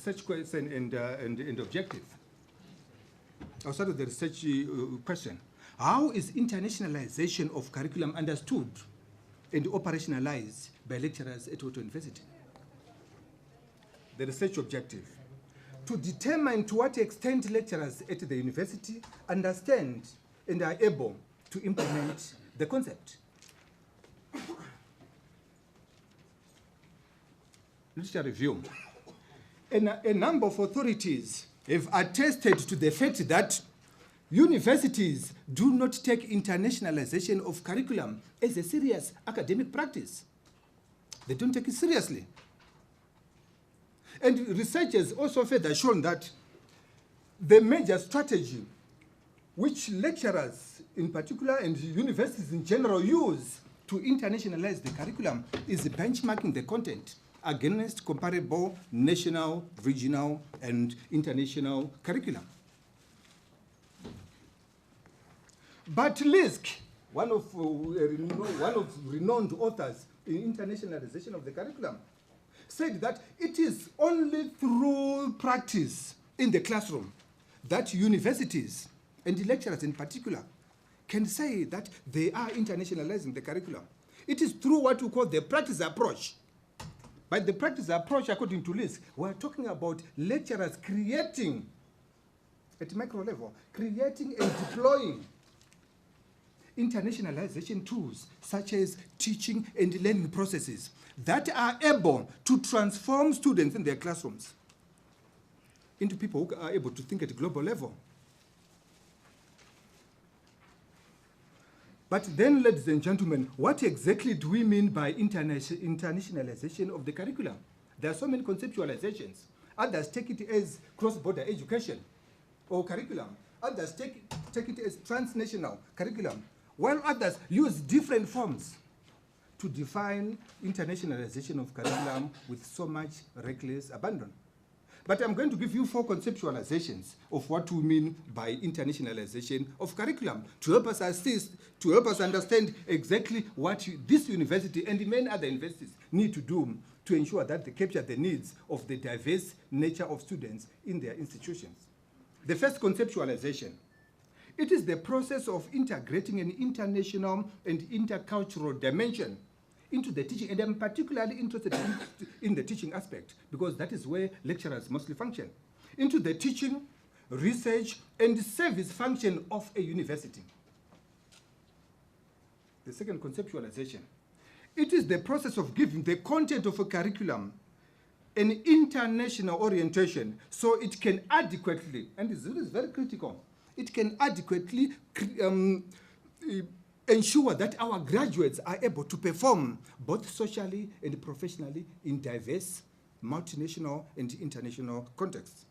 research question and objective. I'll start with the research question. How is internationalization of curriculum understood and operationalized by lecturers at Botho University? The research objective: to determine to what extent lecturers at the university understand and are able to implement the concept. Literature review. A number of authorities have attested to the fact that universities do not take internationalization of curriculum as a serious academic practice. They don't take it seriously. And researchers also further shown that the major strategy which lecturers in particular and universities in general use to internationalize the curriculum is benchmarking the content against comparable national, regional, and international curriculum. But Lisk, one of renowned authors in internationalization of the curriculum, said that it is only through practice in the classroom that universities and lecturers in particular can say that they are internationalizing the curriculum. It is through what we call the practice approach. By the practice approach, according to Lisk, we're talking about lecturers creating, at micro level, creating and deploying internationalization tools such as teaching and learning processes that are able to transform students in their classrooms into people who are able to think at a global level. But then, ladies and gentlemen, what exactly do we mean by internationalization of the curriculum? There are so many conceptualizations. Others take it as cross-border education or curriculum. Others take it as transnational curriculum, while others use different forms to define internationalization of curriculum with so much reckless abandon. But I'm going to give you 4 conceptualizations of what we mean by internationalization of curriculum to help us understand exactly what this university and many other universities need to do to ensure that they capture the needs of the diverse nature of students in their institutions. The first conceptualization: it is the process of integrating an international and intercultural dimension into the teaching, and I'm particularly interested in the teaching aspect because that is where lecturers mostly function, into the teaching, research, and service function of a university. The second conceptualization: it is the process of giving the content of a curriculum an international orientation so it can adequately, and this is very critical, it can adequately ensure that our graduates are able to perform both socially and professionally in diverse, multinational and international contexts.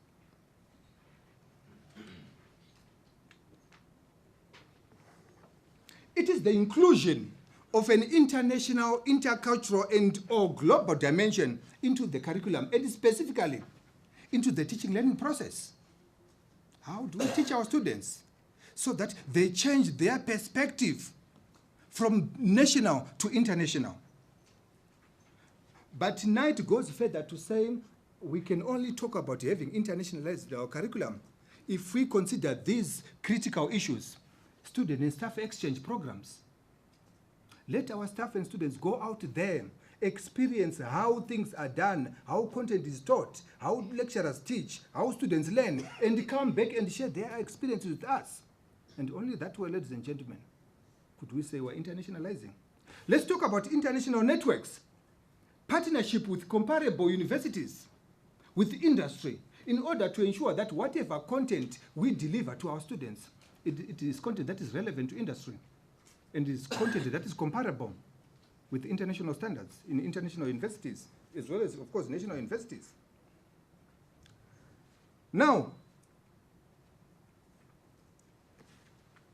It is the inclusion of an international, intercultural, and or global dimension into the curriculum, and specifically into the teaching learning process. How do we teach our students so that they change their perspective from national to international? But now it goes further to say we can only talk about having internationalized our curriculum if we consider these critical issues: student and staff exchange programs. Let our staff and students go out there, experience how things are done, how content is taught, how lecturers teach, how students learn, and come back and share their experiences with us. And only that way, ladies and gentlemen, could we say we're internationalizing. Let's talk about international networks, partnership with comparable universities, with industry, in order to ensure that whatever content we deliver to our students, it is content that is relevant to industry, and is content that is comparable with international standards in international universities, as well as, of course, national universities. Now,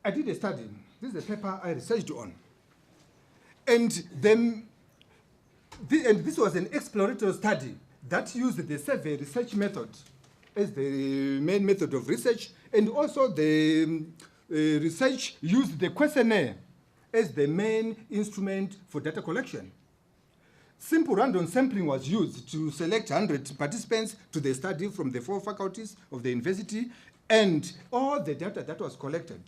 I did a study. This is a paper I researched on. And this was an exploratory study that used the survey research method as the main method of research, and also the research used the questionnaire as the main instrument for data collection. Simple random sampling was used to select 100 participants to the study from the 4 faculties of the university, and all the data that was collected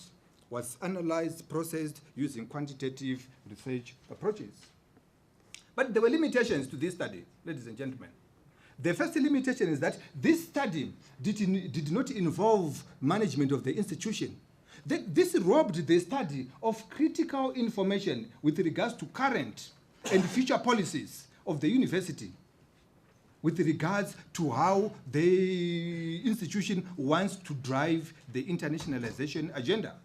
was analyzed, processed using quantitative research approaches. But there were limitations to this study, ladies and gentlemen. The first limitation is that this study did not involve management of the institution. This robbed the study of critical information with regards to current and future policies of the university, with regards to how the institution wants to drive the internationalization agenda.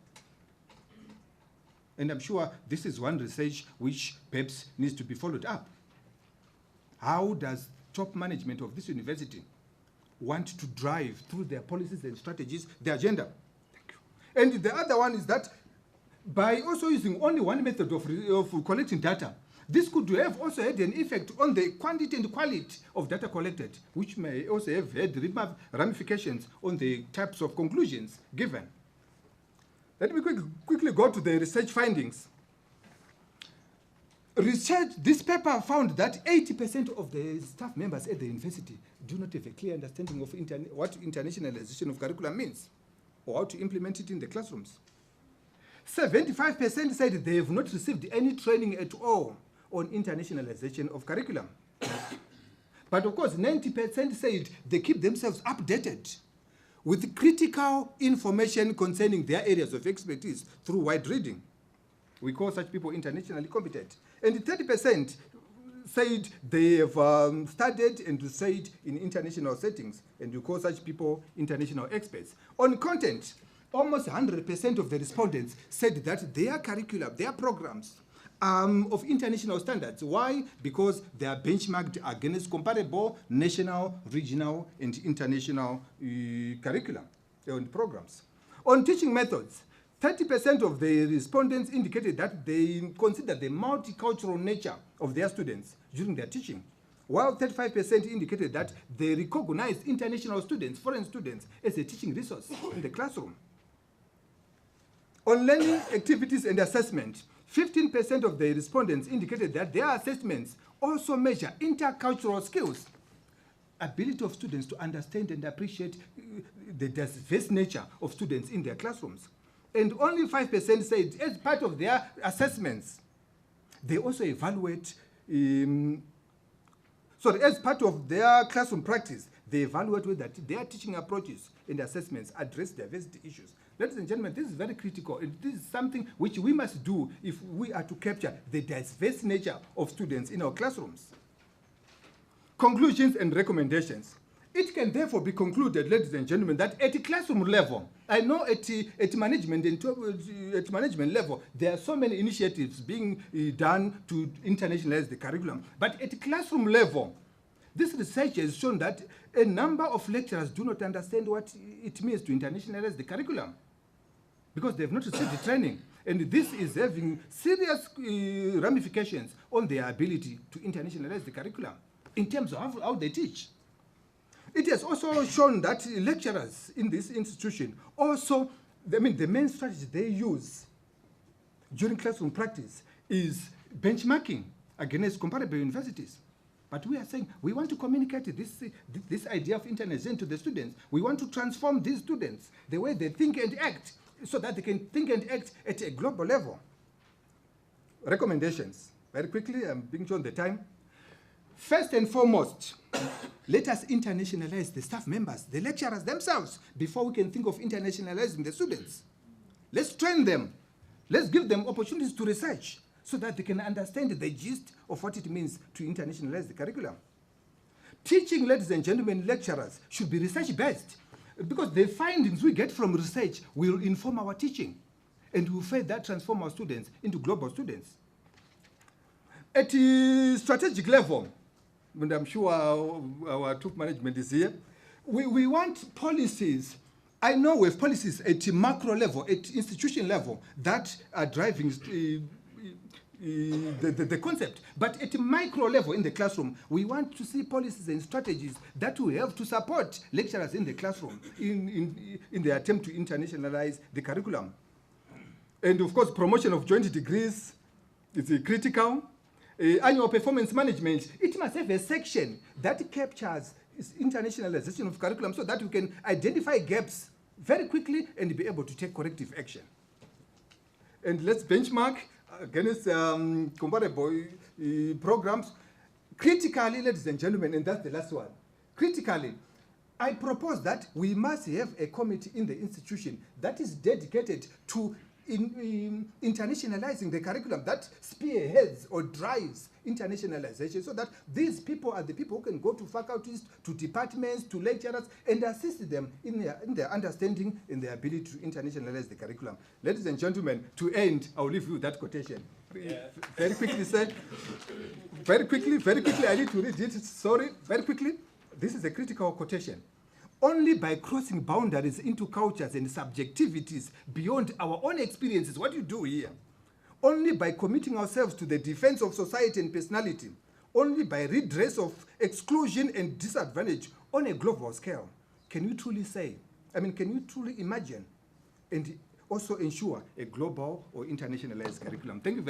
And I'm sure this is one research which perhaps needs to be followed up. How does top management of this university want to drive through their policies and strategies the agenda? Thank you. And the other one is that by also using only one method of collecting data, this could have also had an effect on the quantity and quality of data collected, which may also have had ramifications on the types of conclusions given. Let me quickly go to the research findings. This paper found that 80% of the staff members at the university do not have a clear understanding of what internationalization of curriculum means, or how to implement it in the classrooms. 75% said they have not received any training at all on internationalization of curriculum. But of course, 90% said they keep themselves updated with critical information concerning their areas of expertise through wide reading. We call such people internationally competent. And 30% said they have studied and researched in international settings, and we call such people international experts. On content, almost 100% of the respondents said that their curriculum, their programs, of international standards. Why? Because they are benchmarked against comparable national, regional, and international curriculum and programs. On teaching methods, 30% of the respondents indicated that they consider the multicultural nature of their students during their teaching, while 35% indicated that they recognize international students, foreign students, as a teaching resource in the classroom. On learning activities and assessment, 15% of the respondents indicated that their assessments also measure intercultural skills, ability of students to understand and appreciate the diverse nature of students in their classrooms. And only 5% said as part of their assessments, they also evaluate, as part of their classroom practice, they evaluate whether their teaching approaches and assessments address diversity issues. Ladies and gentlemen, this is very critical, and this is something which we must do if we are to capture the diverse nature of students in our classrooms. Conclusions and recommendations. It can therefore be concluded, ladies and gentlemen, that at a classroom level, I know at management level, there are so many initiatives being done to internationalize the curriculum. But at classroom level, this research has shown that a number of lecturers do not understand what it means to internationalize the curriculum, because they have not received the training. And this is having serious ramifications on their ability to internationalize the curriculum in terms of how they teach. It has also shown that lecturers in this institution also, the main strategy they use during classroom practice is benchmarking against comparable universities. But we are saying we want to communicate this idea of internationalization to the students. We want to transform these students, the way they think and act, so that they can think and act at a global level. Recommendations. Very quickly, I'm being shown the time. First and foremost, let us internationalize the staff members, the lecturers themselves, before we can think of internationalizing the students. Let's train them. Let's give them opportunities to research so that they can understand the gist of what it means to internationalize the curriculum. Teaching, ladies and gentlemen, lecturers should be research-based, because the findings we get from research will inform our teaching, and will further transform our students into global students. At the strategic level, and I'm sure our top management is here, we want policies. I know we have policies at macro level, at institution level, that are driving the concept. But at a micro level in the classroom, we want to see policies and strategies that will help to support lecturers in the classroom in the attempt to internationalize the curriculum. And of course, promotion of joint degrees is critical. annual performance management, it must have a section that captures internationalization of curriculum so that we can identify gaps very quickly and be able to take corrective action. And let's benchmark against comparable programs. Critically, ladies and gentlemen, and that's the last one. Critically, I propose that we must have a committee in the institution that is dedicated to internationalizing the curriculum, that spearheads or drives internationalization, so that these people are the people who can go to faculties, to departments, to lecturers, and assist them in their understanding and their ability to internationalize the curriculum. Ladies and gentlemen, to end, I'll leave you with that quotation. Yeah. Very quickly, sir. Very quickly, I need to read it. Sorry, very quickly. This is a critical quotation. Only by crossing boundaries into cultures and subjectivities beyond our own experiences, what you do here, only by committing ourselves to the defense of society and personality, only by redress of exclusion and disadvantage on a global scale, can you truly say, can you truly imagine and also ensure a global or internationalized curriculum? Thank you very much.